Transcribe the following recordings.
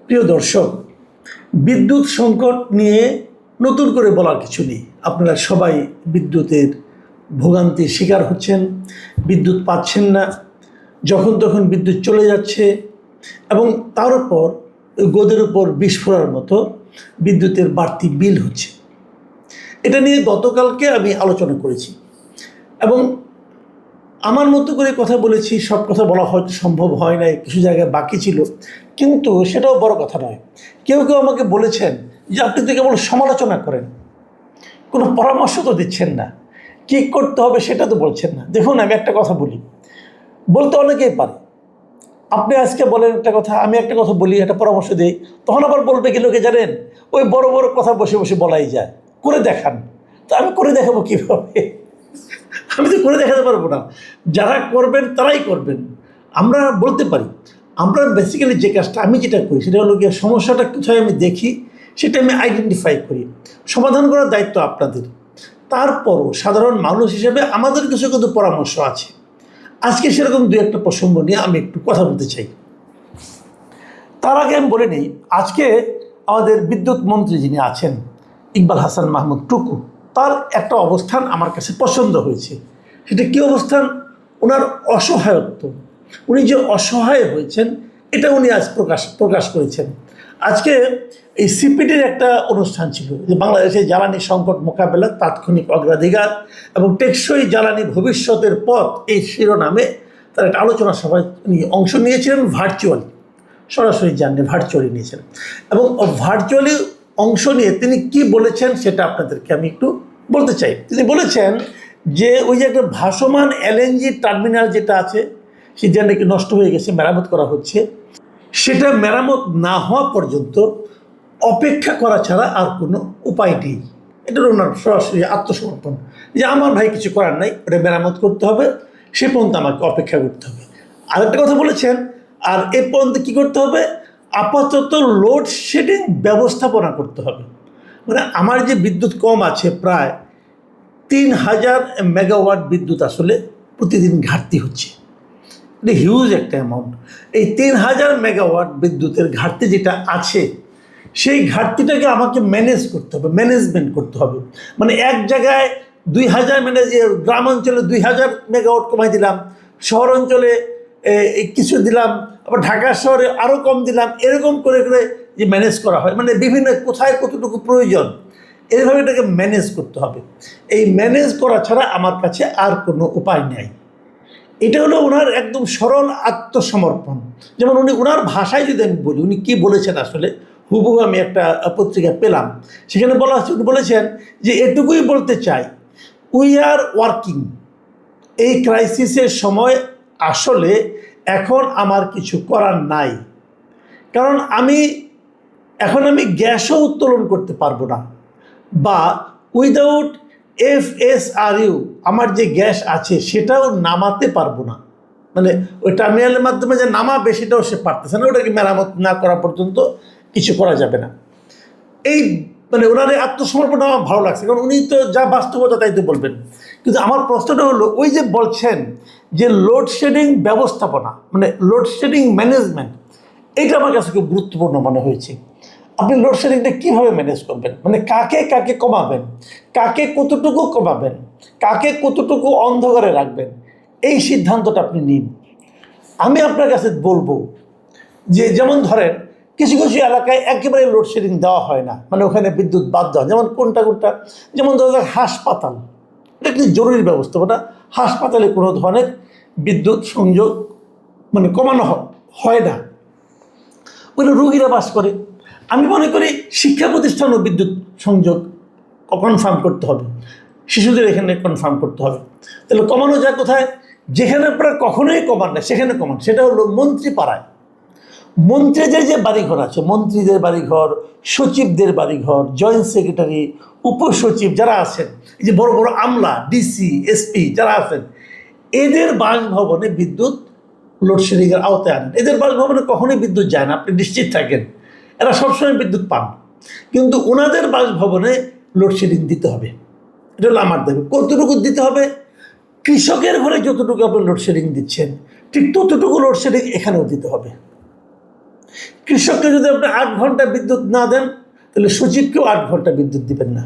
প্রিয় দর্শক, বিদ্যুৎ সংকট নিয়ে নতুন করে বলার কিছু নেই। আপনারা সবাই বিদ্যুতের ভোগান্তির শিকার হচ্ছেন, বিদ্যুৎ পাচ্ছেন না, যখন তখন বিদ্যুৎ চলে যাচ্ছে এবং তার উপর গোদের উপর বিস্ফোরার মতো বিদ্যুতের বাড়তি বিল হচ্ছে। এটা নিয়ে গতকালকে আমি আলোচনা করেছি এবং আমার মতো করে কথা বলেছি। সব কথা বলা হয়তো সম্ভব হয় নাই, কিছু জায়গায় বাকি ছিল, কিন্তু সেটাও বড় কথা নয়। কেউ কেউ আমাকে বলেছেন যে আপনি তো কেবল সমালোচনা করেন, কোনো পরামর্শ তো দিচ্ছেন না, কী করতে হবে সেটা তো বলছেন না। দেখুন, আমি একটা কথা বলতে অনেকেই পারে। আপনি আজকে বলেন একটা কথা, আমি একটা কথা বলি, একটা পরামর্শ দিই, তখন আবার বলবে কি লোকে জানেন, ওই বড় বড় কথা বসে বসে বলাই যায়, করে দেখান। তো আমি করে দেখাবো কীভাবে? আমি তো করে দেখাতে পারবো না। যারা করবেন তারাই করবেন। আমরা বলতে পারি। আমরা বেসিক্যালি যে কাজটা আমি যেটা করি সেটা হলো গিয়ে সমস্যাটা কোথায় আমি দেখি সেটা আমি আইডেন্টিফাই করি। সমাধান করার দায়িত্ব আপনাদের। তারপরও সাধারণ মানুষ হিসেবে আমাদের কিছু কিন্তু পরামর্শ আছে। আজকে সেরকম দু একটা প্রসঙ্গ নিয়ে আমি একটু কথা বলতে চাই। তার আগে আমি বলে নিই, আজকে আমাদের বিদ্যুৎ মন্ত্রী যিনি আছেন ইকবাল হাসান মাহমুদ টুকু, তার একটা অবস্থান আমার কাছে পছন্দ হয়েছে। সেটা কী অবস্থান? ওনার অসহায়ত্ব। উনি যে অসহায় হয়েছেন এটা উনি আজ প্রকাশ করেছেন। আজকে এই সিপিডির একটা অনুষ্ঠান ছিল, যে বাংলাদেশের জ্বালানি সংকট মোকাবেলা, তাৎক্ষণিক অগ্রাধিকার এবং টেকসই জ্বালানি ভবিষ্যতের পথ, এই শিরোনামে তার একটা আলোচনা সভায় উনি অংশ নিয়েছিলেন ভার্চুয়ালি। সরাসরি জাননি, ভার্চুয়ালি নিয়েছেন। এবং ভার্চুয়ালি অংশ নিয়ে তিনি কি বলেছেন সেটা আপনাদেরকে আমি একটু বলতে চাই। তিনি বলেছেন যে ওই যে একটা ভাসমান এলএনজি টার্মিনাল যেটা আছে সেটা নাকি নষ্ট হয়ে গেছে, মেরামত করা হচ্ছে। সেটা মেরামত না হওয়া পর্যন্ত অপেক্ষা করা ছাড়া আর কোনো উপায় নেই। এটা ওনার সরাসরি আত্মসমর্পণ, যে আমার ভাই কিছু করার নাই, ওটা মেরামত করতে হবে, সে পর্যন্ত আমাকে অপেক্ষা করতে হবে। আরেকটা কথা বলেছেন, আর এ পর্যন্ত কী করতে হবে? আপাতত লোডশেডিং ব্যবস্থাপনা করতে হবে। মানে আমার যে বিদ্যুৎ কম আছে, প্রায় 3000 মেগাওয়াট বিদ্যুৎ আসলে প্রতিদিন ঘাটতি হচ্ছে। এটা হিউজ একটা অ্যামাউন্ট। এই 3000 মেগাওয়াট বিদ্যুতের ঘাটতি যেটা আছে, সেই ঘাটতিটাকে আমাকে ম্যানেজ করতে হবে, ম্যানেজমেন্ট করতে হবে। মানে এক জায়গায় 2000 গ্রাম অঞ্চলে 2000 মেগাওয়াট কমাই দিলাম, শহর অঞ্চলে কিছু দিলাম, আবার ঢাকা শহরে আরও কম দিলাম, এরকম করে করে যে ম্যানেজ করা হয়, মানে বিভিন্ন কোথায় কতটুকু প্রয়োজন, এইভাবে এটাকে ম্যানেজ করতে হবে। এই ম্যানেজ করা ছাড়া আমার কাছে আর কোনো উপায় নেই। এটা হলো ওনার একদম সরল আত্মসমর্পণ। যেমন উনি ওনার ভাষায় যদি আমি বলি, উনি কী বলেছেন আসলে হুবহু আমি একটা পত্রিকা পেলাম, সেখানে বলা হচ্ছে, উনি বলেছেন যে এটুকুই বলতে চাই, উই আর ওয়ার্কিং। এই ক্রাইসিসের সময় আসলে এখন আমার কিছু করার নাই, কারণ এখন আমি গ্যাসও উত্তোলন করতে পারবো না, বা উইদাউট FSRU আমার যে গ্যাস আছে সেটাও নামাতে পারবো না। মানে ওই টার্মিনালের মাধ্যমে যে নামাবে সেটাও সে পারতেছে না, ওটাকে মেরামত না করা পর্যন্ত কিছু করা যাবে না। এই মানে ওনার এই আত্মসমর্পণটা আমার ভালো লাগছে, কারণ উনি তো যা বাস্তবতা তাই তো বলবেন। কিন্তু আমার প্রশ্নটা হলো, ওই যে বলছেন যে লোডশেডিং ব্যবস্থাপনা, মানে লোডশেডিং ম্যানেজমেন্ট, এটা আমার কাছে খুব গুরুত্বপূর্ণ মনে হয়েছে। আপনি লোডশেডিংটা কীভাবে ম্যানেজ করবেন, মানে কাকে কাকে কমাবেন, কাকে কতটুকু কমাবেন, কাকে কতটুকু অন্ধকারে রাখবেন, এই সিদ্ধান্তটা আপনি নিন। আমি আপনার কাছে বলবো যে, যেমন ধরেন কিছু কিছু এলাকায় একেবারে লোডশেডিং দেওয়া হয় না, মানে ওখানে বিদ্যুৎ বাদ দেওয়া, যেমন কোনটা, যেমন ধরো হাসপাতাল, এটা একটি জরুরি ব্যবস্থাপনা। হাসপাতালে কোনো ধরনের বিদ্যুৎ সংযোগ মানে কমানো হয় না, ওখানে রোগীরা বাস করে। আমি মনে করি শিক্ষা প্রতিষ্ঠানও বিদ্যুৎ সংযোগ কনফার্ম করতে হবে, শিশুদের এখানে কনফার্ম করতে হবে। তাহলে কমানো যায় কোথায়? যেখানে প্রায় কখনোই কমান না সেখানে কমান, সেটা হলো মন্ত্রী পাড়ায়। মন্ত্রীদের যে বাড়িঘর আছে, মন্ত্রীদের বাড়িঘর, সচিবদের বাড়িঘর, জয়েন্ট সেক্রেটারি, উপসচিব যারা আছেন, এই যে বড় বড় আমলা, DC, SP যারা আছেন, এদের বাসভবনে বিদ্যুৎ লোডশেডিংয়ের আওতায় আনেন। এদের বাসভবনে কখনোই বিদ্যুৎ যায় না, আপনি নিশ্চিত থাকেন, এরা সবসময় বিদ্যুৎ পান। কিন্তু ওনাদের বাসভবনে লোডশেডিং দিতে হবে, এটা হলো আমার দাবি। কতটুকু দিতে হবে? কৃষকের ঘরে যতটুকু আপনি লোডশেডিং দিচ্ছেন, ঠিক ততটুকু লোডশেডিং এখানেও দিতে হবে। কৃষককে যদি আপনি 8 ঘন্টা বিদ্যুৎ না দেন, তাহলে সচিবকেও 8 ঘন্টা বিদ্যুৎ দিবেন না।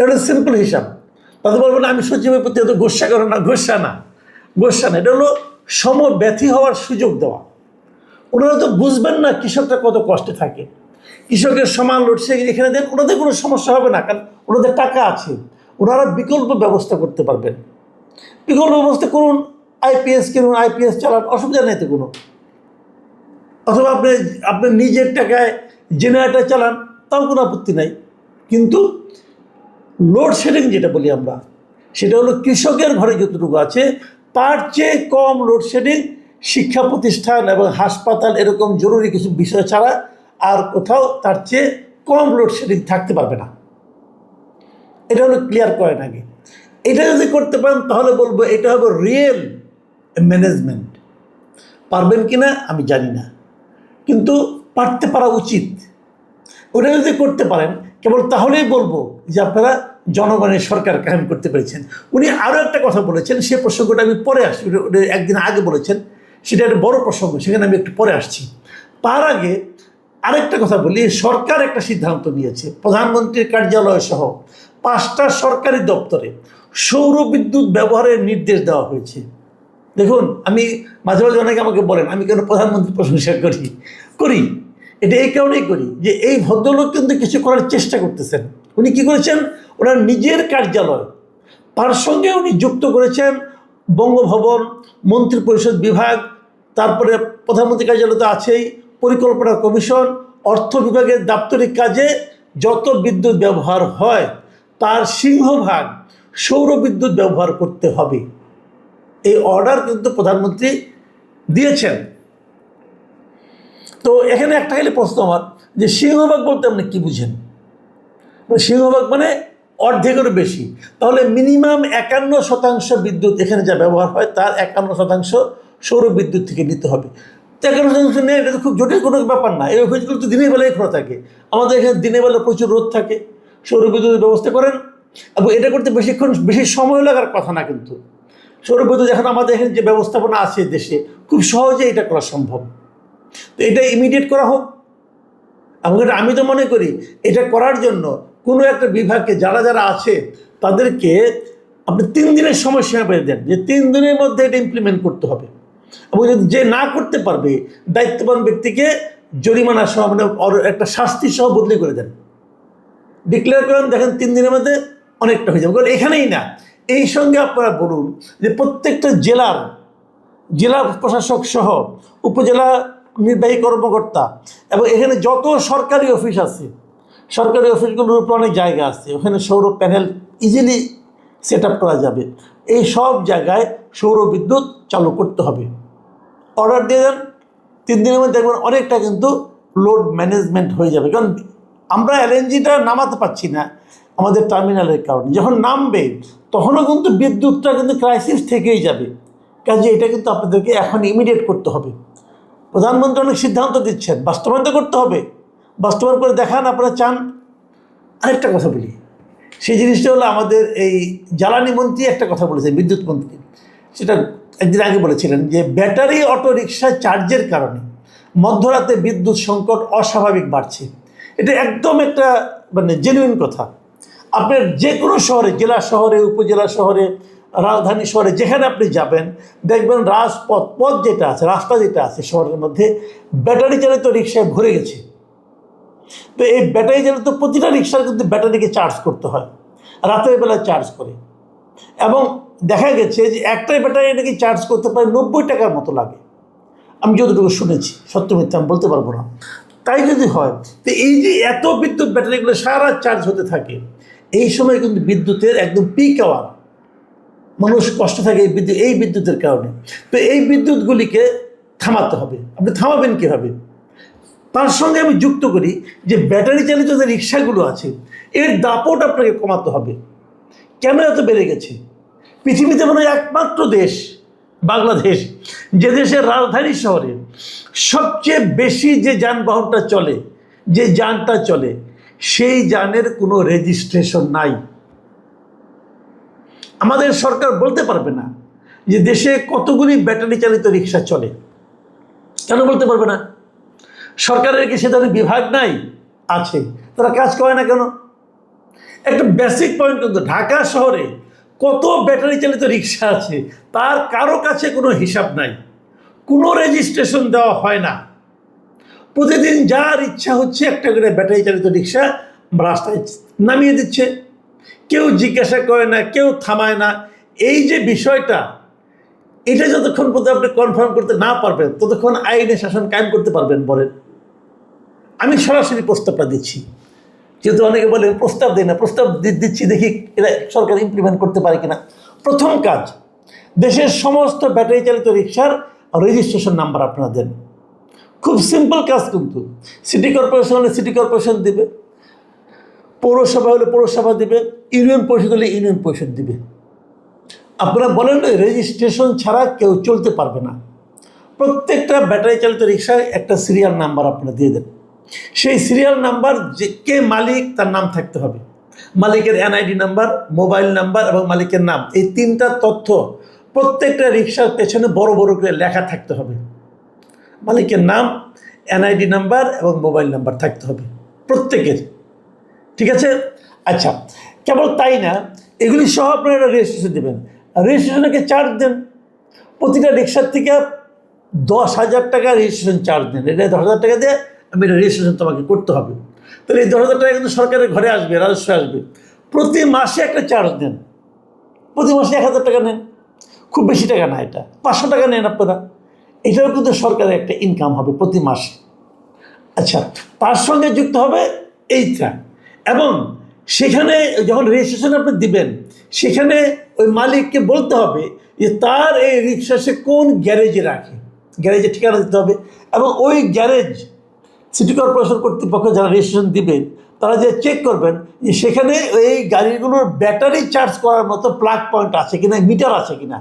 এটা সিম্পল হিসাব। তাদের বলবেন আমি সচিবের প্রতি এত গোসা করো না, গোসা না। এটা হলো সমব্যথী হওয়ার সুযোগ দেওয়া। ওনারা তো বুঝবেন না কৃষকরা কত কষ্টে থাকে। কৃষকের সমান লোডশেডিং এখানে দেন, ওনাদের কোনো সমস্যা হবে না, কারণ ওনাদের টাকা আছে। ওনারা বিকল্প ব্যবস্থা করতে পারবেন। বিকল্প ব্যবস্থা করুন, আইপিএস কিনুন, আইপিএস চালান, অসুবিধা নেই তো কোনো। অথবা আপনি নিজের টাকায় জেনারেটর চালান, তাও কোনো আপত্তি নাই। কিন্তু লোডশেডিং যেটা বলি আমরা, সেটা হলো কৃষকের ঘরে যতটুকু আছে তার চেয়ে কম লোডশেডিং শিক্ষা প্রতিষ্ঠান এবং হাসপাতাল এরকম জরুরি কিছু বিষয় ছাড়া আর কোথাও তার চেয়ে কম লোডশেডিং থাকতে পারবে না। এটা হলো ক্লিয়ার করেন আগে। এটা যদি করতে পারেন তাহলে বলবো এটা হবে রিয়েল ম্যানেজমেন্ট। পারবেন কি না আমি জানি না, কিন্তু পারতে পারা উচিত। ওটা যদি করতে পারেন কেবল তাহলেই বলবো যে আপনারা জনগণের সরকার কায়েম করতে পেরেছেন। উনি আরও একটা কথা বলেছেন, সে প্রসঙ্গটা আমি পরে আসছি। ওটা একদিন আগে বলেছেন, সেটা একটা বড় প্রসঙ্গ, সেখানে আমি একটু পরে আসছি। তার আগে আরেকটা কথা বলি। সরকার একটা সিদ্ধান্ত নিয়েছে, প্রধানমন্ত্রীর কার্যালয় সহ 5টা সরকারি দপ্তরে সৌর বিদ্যুৎ ব্যবহারের নির্দেশ দেওয়া হয়েছে। দেখুন, আমি মাঝে মাঝে অনেকে আমাকে বলেন আমি কেন প্রধানমন্ত্রী প্রশংসা করি। এটা এই কারণেই করি যে এই ভদ্রলোক কিন্তু কিছু করার চেষ্টা করতেছেন। উনি কি করেছেন, ওনার নিজের কার্যালয়, তার সঙ্গে উনি যুক্ত করেছেন বঙ্গভবন, মন্ত্রিপরিষদ বিভাগ, তারপরে প্রধানমন্ত্রী কার্যালয় তো আছেই, পরিকল্পনা কমিশন, অর্থ বিভাগের দাপ্তরিক কাজে যত বিদ্যুৎ ব্যবহার হয় তার সিংহভাগ সৌর বিদ্যুৎ ব্যবহার করতে হবে। এই অর্ডার কিন্তু প্রধানমন্ত্রী দিয়েছেন। তো এখানে একটা খালি প্রশ্ন আমার, যে সিংহভাগ বলতে আপনি কী বুঝেন? সিংহভাগ মানে অর্ধেকেরও বেশি। তাহলে মিনিমাম 51% বিদ্যুৎ এখানে যা ব্যবহার হয় তার 51% সৌর বিদ্যুৎ থেকে নিতে হবে। 51% নেই, এটা তো খুব জটিল কোনো ব্যাপার না। এই অফিসগুলো তো দিনের বেলায় খোলা থাকে। আমাদের এখানে দিনের বেলা প্রচুর রোদ থাকে, সৌর বিদ্যুতের ব্যবস্থা করেন। এবং এটা করতে বেশি সময় লাগার কথা না। কিন্তু সৌর বিদ্যুৎ এখন আমাদের এখানে যে ব্যবস্থাপনা আছে দেশে, খুব সহজে এটা করা সম্ভব। তো এটা ইমিডিয়েট করা হোক। এবং এটা আমি তো মনে করি এটা করার জন্য কোনো একটা বিভাগকে যারা আছে তাদেরকে আপনি 3 দিনের সময়সীমা বেঁধে দেন, যে 3 দিনের মধ্যে এটা ইমপ্লিমেন্ট করতে হবে। এবং যদি যে না করতে পারবে দায়িত্ববান ব্যক্তিকে জরিমানা সহ মানে একটা শাস্তি সহ বদলি করে দেন, ডিক্লেয়ার করেন। দেখেন 3 দিনের মধ্যে অনেকটা হয়ে যাবে। কারণ এখানেই না, এই সঙ্গে আপনারা বলুন যে প্রত্যেকটা জেলা প্রশাসক সহ উপজেলা নির্বাহী কর্মকর্তা এবং এখানে যত সরকারি অফিস আছে, সরকারি অফিসগুলোর উপর অনেক জায়গা আছে, ওখানে সৌর প্যানেল ইজিলি সেট আপ করা যাবে। এই সব জায়গায় সৌর বিদ্যুৎ চালু করতে হবে। অর্ডার দিয়ে দেন, 3 দিনের মধ্যে দেখবেন অনেকটা কিন্তু লোড ম্যানেজমেন্ট হয়ে যাবে। কারণ আমরা এলএনজিটা নামাতে পারছি না আমাদের টার্মিনালের কারণে। যখন নামবে তখনও কিন্তু বিদ্যুৎটা কিন্তু ক্রাইসিস থেকেই যাবে। কাজে এটা কিন্তু আপনাদেরকে এখন ইমিডিয়েট করতে হবে। প্রধানমন্ত্রী অনেক সিদ্ধান্ত দিচ্ছেন, বাস্তবায়ন তো করতে হবে। বাস্তবায়ন করে দেখান আপনারা চান। আরেকটা কথা বলি, সেই জিনিসটা হলো আমাদের এই জ্বালানি মন্ত্রী একটা কথা বলেছেন, বিদ্যুৎ মন্ত্রী, সেটা একদিন আগে বলেছিলেন যে ব্যাটারি অটো রিক্সা চার্জের কারণে মধ্যরাতে বিদ্যুৎ সংকট অস্বাভাবিক বাড়ছে। এটা একদম একটা মানে জেনুইন কথা। আপনার যে কোনো শহরে, জেলা শহরে, উপজেলা শহরে, রাজধানী শহরে যেখানে আপনি যাবেন দেখবেন পথ যেটা আছে, রাস্তা যেটা আছে শহরের মধ্যে ব্যাটারি চালিত রিক্সায় ভরে গেছে। তো এই ব্যাটারি চালিত প্রতিটা রিক্সার কিন্তু ব্যাটারিকে চার্জ করতে হয়, রাতের বেলায় চার্জ করে। এবং দেখা গেছে যে একটাই ব্যাটারি নাকি চার্জ করতে পারে 90 টাকার মতো লাগে। আমি যতটুকু শুনেছি, সত্য মিথ্যা আমি বলতে পারবো না। তাই যদি হয়, তো এই যে এত বিদ্যুৎ ব্যাটারিগুলো সারা চার্জ হতে থাকে, এই সময় কিন্তু বিদ্যুতের একদম পিক আওয়ার, মানুষ কষ্ট থাকে এই বিদ্যুতের কারণে। তো এই বিদ্যুৎগুলিকে থামাতে হবে। আপনি থামাবেন কীভাবে? তার সঙ্গে আমি যুক্ত করি যে ব্যাটারি চালিত যে রিক্সাগুলো আছে এর দাপট আপনাকে কমাতে হবে। কেন এত বেড়ে গেছে? পৃথিবীতে মনে হয় একমাত্র দেশ বাংলাদেশ, যে দেশের রাজধানী শহরে সবচেয়ে বেশি যে যানবাহনটা চলে, যে যানটা চলে, সেই যানের কোনো রেজিস্ট্রেশন নাই। আমাদের সরকার বলতে পারবে না যে দেশে কতগুলি ব্যাটারি চালিত রিক্সা চলে। কেন বলতে পারবে না? সরকারের কি সে ধরনের বিভাগ নাই? আছে। তারা কাজ করে না কেন? একটা বেসিক পয়েন্ট, কিন্তু ঢাকা শহরে কত ব্যাটারি চালিত রিক্সা আছে তার কারো কাছে কোনো হিসাব নাই, কোনো রেজিস্ট্রেশন দেওয়া হয় না। প্রতিদিন যার ইচ্ছা হচ্ছে একটা করে ব্যাটারি চালিত রিক্সা রাস্তায় নামিয়ে দিচ্ছে, কেউ জিজ্ঞাসা করে না, কেউ থামায় না। এই যে বিষয়টা, এটা যতক্ষণ পর্যন্ত আপনি কনফার্ম করতে না পারবেন ততক্ষণ আইনে শাসন কায়েম করতে পারবেন বলেন? আমি সরাসরি প্রস্তাবটা দিচ্ছি, যেহেতু অনেকে বলে প্রস্তাব দেয় না, প্রস্তাব দিচ্ছি, দেখি এটা সরকার ইমপ্লিমেন্ট করতে পারে কিনা। প্রথম কাজ, দেশের সমস্ত ব্যাটারি চালিত রিক্সার রেজিস্ট্রেশন নাম্বার আপনারা দেন। খুব সিম্পল কাজ, কিন্তু সিটি কর্পোরেশন হলে সিটি কর্পোরেশন দিবে, পৌরসভা হলে পৌরসভা দিবে, ইউনিয়ন পরিষদ হলে ইউনিয়ন পরিষদ দিবে। আপনারা বলেন রেজিস্ট্রেশন ছাড়া কেউ চলতে পারবে না। প্রত্যেকটা ব্যাটারি চালিত রিক্সায় একটা সিরিয়াল নাম্বার আপনারা দিয়ে দেন। সেই সিরিয়াল নাম্বার যে কে মালিক তার নাম থাকতে হবে, মালিকের এনআইডি নাম্বার, মোবাইল নাম্বার এবং মালিকের নাম, এই তিনটা তথ্য প্রত্যেকটা রিক্সার পেছনে বড় বড় করে লেখা থাকতে হবে। মালিকের নাম, এনআইডি নাম্বার এবং মোবাইল নাম্বার থাকতে হবে প্রত্যেকের, ঠিক আছে? আচ্ছা, কেবল তাই না, এগুলি সহ আপনারা রেজিস্ট্রেশন দেবেন। রেজিস্ট্রেশনকে চার্জ দেন, প্রতিটা রিক্সার থেকে 10,000 টাকা রেজিস্ট্রেশন চার্জ দেন। এটা 10,000 টাকা দিয়ে আমি এটা রেজিস্ট্রেশন তোমাকে করতে হবে। তাহলে এই 10,000 টাকা কিন্তু সরকারের ঘরে আসবে, রাজস্ব আসবে। প্রতি মাসে একটা চার্জ দেন, প্রতি মাসে 1,000 টাকা নেন, খুব বেশি টাকা না, এটা 500 টাকা নেন আপনারা। এটাও কিন্তু সরকারের একটা ইনকাম হবে প্রতি মাসে। আচ্ছা, তার সঙ্গে যুক্ত হবে এইটা, এবং সেখানে যখন রেজিস্ট্রেশন আপনি দিবেন সেখানে ওই মালিককে বলতে হবে যে তার এই রিক্সা সে কোন গ্যারেজে রাখে, গ্যারেজের ঠিকানা দিতে হবে। এবং ওই গ্যারেজ সিটি কর্পোরেশন কর্তৃপক্ষ যারা রেজিস্ট্রেশন দিবেন তারা যে চেক করবেন যে সেখানে এই গাড়িগুলোর ব্যাটারি চার্জ করার মতো প্লাগ পয়েন্ট আছে কিনা, মিটার আছে কিনা।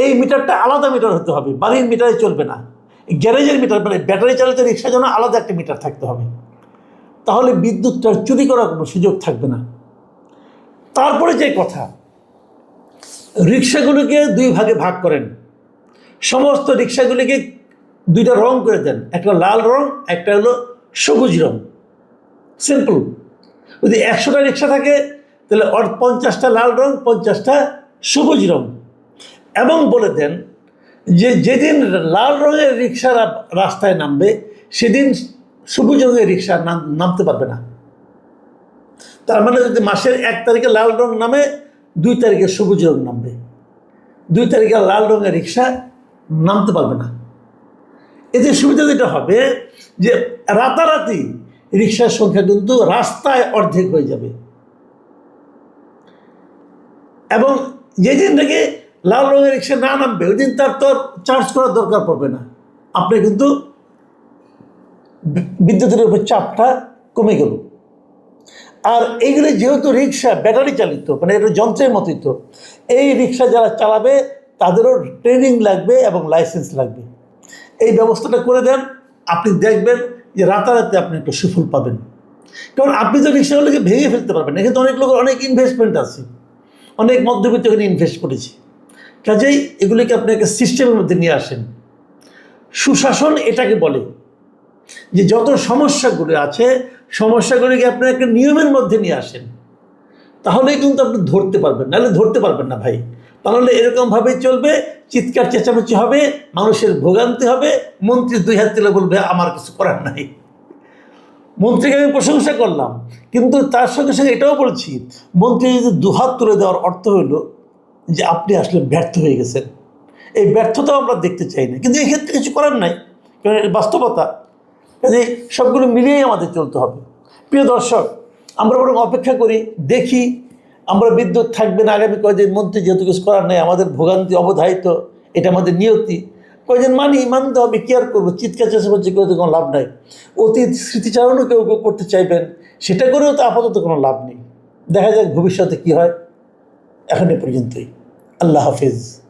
এই মিটারটা আলাদা মিটার হতে হবে, বাড়ির মিটারে চলবে না। গ্যারেজের মিটার, মানে ব্যাটারি চালিত রিক্সার জন্য আলাদা একটা মিটার থাকতে হবে। তাহলে বিদ্যুৎটা চুরি করার কোনো সুযোগ থাকবে না। তারপরে যে কথা, রিক্সাগুলিকে 2 ভাগে ভাগ করেন, সমস্ত রিক্সাগুলিকে 2টা রং করে দেন, একটা লাল রং, একটা হলো সবুজ রং। সিম্পল। যদি 100টা রিক্সা থাকে তাহলে 50টা লাল রং, 50টা সবুজ রং। এবং বলে দেন যে যেদিন লাল রঙের রিক্সা রাস্তায় নামবে সেদিন সবুজ রঙের রিক্সা নামতে পারবে না। তার মানে যদি মাসের 1 তারিখে লাল রং নামে, 2 তারিখে সবুজ রং নামবে, 2 তারিখে লাল রঙের রিক্সা নামতে পারবে না। এতে সুবিধা যেটা হবে যে রাতারাতি রিক্সার সংখ্যা কিন্তু রাস্তায় অর্ধেক হয়ে যাবে, এবং যেদিন থেকে লাল রঙের রিক্সা না নামবে ওই দিন তার তো চার্জ করার দরকার পড়বে না। আপনি কিন্তু বিদ্যুতের উপর চাপটা কমে গেল। আর এইগুলি যেহেতু রিক্সা ব্যাটারি চালিত, মানে এটা যন্ত্রের মতোই, তো এই রিক্সা যারা চালাবে তাদেরও ট্রেনিং লাগবে এবং লাইসেন্স লাগবে। এই ব্যবস্থাটা করে দেন, আপনি দেখবেন যে রাতারাতি আপনি একটা সুফল পাবেন। কারণ আপনি তো রিক্সাগুলোকে ভেঙে ফেলতে পারবেন, এখানে তো অনেক লোকের অনেক ইনভেস্টমেন্ট আছে, অনেক মধ্যবিত্ত এখানে ইনভেস্ট করেছে। কাজেই এগুলিকে আপনি একটা সিস্টেমের মধ্যে নিয়ে আসেন। সুশাসন এটাকে বলে যে যত সমস্যাগুলি আছে সমস্যাগুলিকে আপনি একটা নিয়মের মধ্যে নিয়ে আসেন, তাহলেই কিন্তু আপনি ধরতে পারবেন, নাহলে ধরতে পারবেন না ভাই। তাহলে এরকমভাবেই চলবে, চিৎকার চেঁচামেচি হবে, মানুষের ভোগান্তি হবে, মন্ত্রী 2 হাত তুলে বলবে আমার কিছু করার নাই। মন্ত্রীকে আমি প্রশংসা করলাম, কিন্তু তার সঙ্গে সঙ্গে এটাও বলছি মন্ত্রী যদি 2 হাত তুলে দেওয়ার অর্থ হলো যে আপনি আসলে ব্যর্থ হয়ে গেছেন। এই ব্যর্থতাও আমরা দেখতে চাই না, কিন্তু এক্ষেত্রে কিছু করার নাই, কারণ বাস্তবতা। কাজে সবগুলো মিলিয়েই আমাদের চলতে হবে। প্রিয় দর্শক, আমরা বরং অপেক্ষা করি, দেখি আমরা বিদ্যুৎ থাকবে না আগামী কয়েকদিন। মন্ত্রী যেহেতু কিছু করার নেই, আমাদের ভোগান্তি অবধারিত, এটা আমাদের নিয়তি, কয়েকদিন মানতে হবে, কি আর করবো। চিৎকার চেঁচামেচি করে তো কোনো লাভ নাই। অতীত স্মৃতিচারণও কেউ কেউ করতে চাইবেন, সেটা করেও তো আপাতত কোনো লাভ নেই। দেখা যাক ভবিষ্যতে কী হয়। এখন এ পর্যন্তই। আল্লাহ হাফিজ।